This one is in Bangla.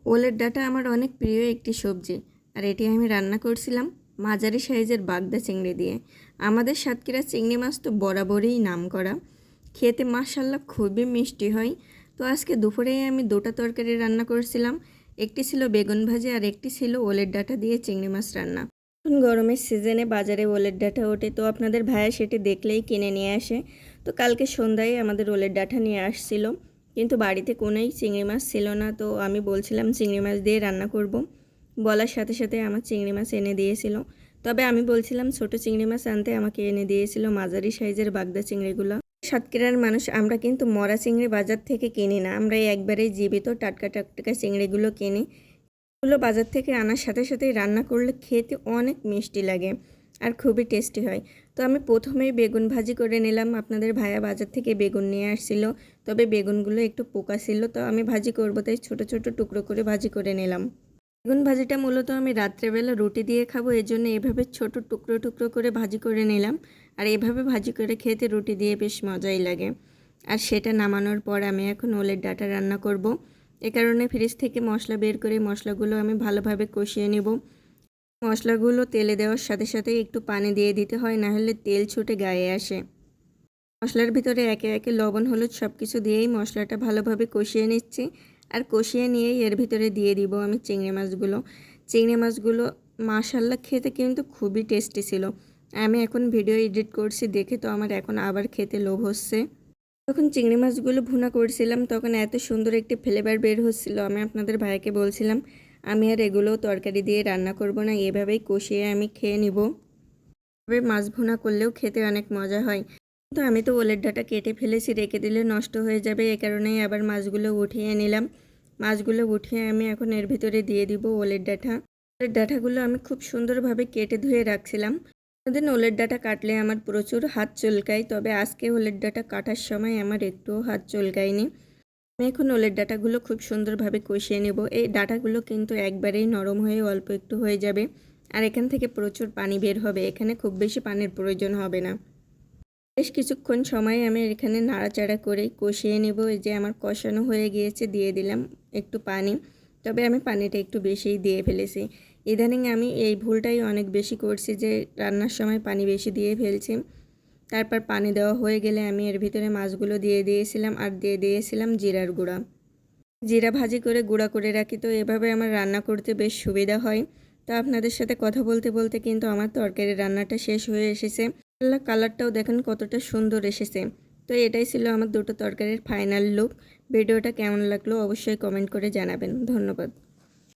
ওলের ডাঁটা আমার অনেক প্রিয় একটি সবজি, আর এটি আমি রান্না করছিলাম মাঝারি সাইজের বাগদা চিংড়ি দিয়ে। আমাদের সাতক্ষীরা চিংড়ি মাছ তো বরাবরই নামকরা, খেতে মাশাআল্লাহ খুবই মিষ্টি হয়। তো আজকে দুপুরেই আমি দুটো তরকারি রান্না করেছিলাম, একটি ছিল বেগুন ভাজি আর একটি ছিল ওলের ডাঁটা দিয়ে চিংড়ি মাছ রান্না। এখন গরমের সিজনে বাজারে ওলের ডাঁটা ওঠে, তো আপনাদের ভাইয়া সেটি দেখলেই কিনে নিয়ে আসে। তো কালকে সন্ধ্যায় আমাদের ওলের ডাঁটা নিয়ে আসছিল, কিন্তু বাড়িতে কোনোই চিংড়ি মাছ ছিল না। তো আমি বলছিলাম চিংড়ি মাছ দিয়ে রান্না করব, বলার সাথে সাথে আমার চিংড়ি মাছ এনে দিয়েছিল। তবে আমি বলছিলাম ছোট চিংড়ি মাছ আনতে, আমাকে এনে দিয়েছিল মাঝারি সাইজের বাগদা চিংড়িগুলো। সাতক্ষীরার মানুষ আমরা কিন্তু মরা চিংড়ি বাজার থেকে কিনি না, আমরা একবারেই জীবিত টাটকা টাটকা চিংড়িগুলো কিনি। এগুলো বাজার থেকে আনার সাথে সাথেই রান্না করলে খেতে অনেক মিষ্টি লাগে আর খুবই টেস্টি হয়। তো আমি প্রথমেই বেগুন ভাজি করে নিলাম। আপনাদের ভাইয়া বাজার থেকে বেগুন নিয়ে আসছিল, তবে বেগুনগুলো একটু পোকা ছিল, তো আমি ভাজি করবো তাই ছোট ছোট টুকরো করে ভাজি করে নিলাম। বেগুন ভাজিটা মূলত আমি রাত্রেবেলা রুটি দিয়ে খাবো, এর জন্য এভাবে ছোট টুকরো টুকরো করে ভাজি করে নিলাম। আর এভাবে ভাজি করে খেতে রুটি দিয়ে বেশ মজাই লাগে। আর সেটা নামানোর পর আমি এখন ওলের ডাঁটা রান্না করব। এ কারণে ফ্রিজ থেকে মশলা বের করে মশলাগুলো আমি ভালোভাবে কষিয়ে নেব। মশলাগুলো তেলে দেওয়ার সাথে সাথে একটু পানি দিয়ে দিতে হয়, না হলে তেল ছুটে গায়ে আসে। মশলার ভিতরে একে একে লবণ হলুদ সব কিছু দিয়েই মশলাটা ভালোভাবে কষিয়ে নিচ্ছি। আর কষিয়ে নিয়েই এর ভিতরে দিয়ে দিব আমি চিংড়ি মাছগুলো। চিংড়ি মাছগুলো মাশাআল্লাহ খেতে কিন্তু খুবই টেস্টি ছিল। আমি এখন ভিডিও এডিট করছি দেখে তো আমার এখন আবার খেতে লোভ হচ্ছে। যখন চিংড়ি মাছগুলো ভুনা করছিলাম তখন এত সুন্দর একটি ফ্লেভার বের হচ্ছিল, আমি আপনাদের ভাইকে বলছিলাম আমি আর এগুলো তরকারি দিয়ে রান্না করব না, এভাবেই কষিয়ে আমি খেয়ে নিব। তবে মাছ ভুনা করলেও খেতে অনেক মজা হয়। তো আমি তো ওলের ডাঁটা কেটে ফেলেছি, রেখে দিলে নষ্ট হয়ে যাবে, এ কারণেই আবার মাছগুলো উঠিয়ে নিলাম। মাছগুলো উঠিয়ে আমি এখন এর ভিতরে দিয়ে দিব ওলের ডাঁটা। ওলের ডাঁটাগুলো আমি খুব সুন্দরভাবে কেটে ধুয়ে রাখছিলাম। সেদিন ওলের ডাঁটা কাটলে আমার প্রচুর হাত চুলকায়, তবে আজকে ওলের ডাঁটা কাটার সময় আমার একটুও হাত চুলকায়নি। আমি এখন ওলের ডাঁটাগুলো খুব সুন্দরভাবে কষিয়ে নেব। এই ডাঁটাগুলো কিন্তু একবারেই নরম হয়ে অল্প একটু হয়ে যাবে, আর এখান থেকে প্রচুর পানি বের হবে, এখানে খুব বেশি পানির প্রয়োজন হবে না। বেশ কিছুক্ষণ সময় আমি এখানে নাড়াচাড়া করে কষিয়ে নেব। এই যে আমার কষানো হয়ে গিয়েছে, দিয়ে দিলাম একটু পানি, তবে আমি পানিটা একটু বেশিই দিয়ে ফেলেছি। ইদানিং আমি এই ভুলটাই অনেক বেশি করছি যে রান্নার সময় পানি বেশি দিয়ে ফেলছি। তারপর পানি দেওয়া হয়ে গেলে আমি এর ভিতরে মাছগুলো দিয়ে দিয়েছিলাম, আর দিয়ে দিয়েছিলাম জিরার গুঁড়া। জিরা ভাজি করে গুঁড়া করে রাখি, তো এভাবে আমার রান্না করতে বেশ সুবিধা হয়। তো আপনাদের সাথে কথা বলতে বলতে কিন্তু আমার তরকারির রান্নাটা শেষ হয়ে এসেছে। কালারটাও দেখেন কতটা সুন্দর এসেছে। তো এটাই ছিল আমার দুটো তরকারির ফাইনাল লুক। ভিডিওটা কেমন লাগলো অবশ্যই কমেন্ট করে জানাবেন। ধন্যবাদ।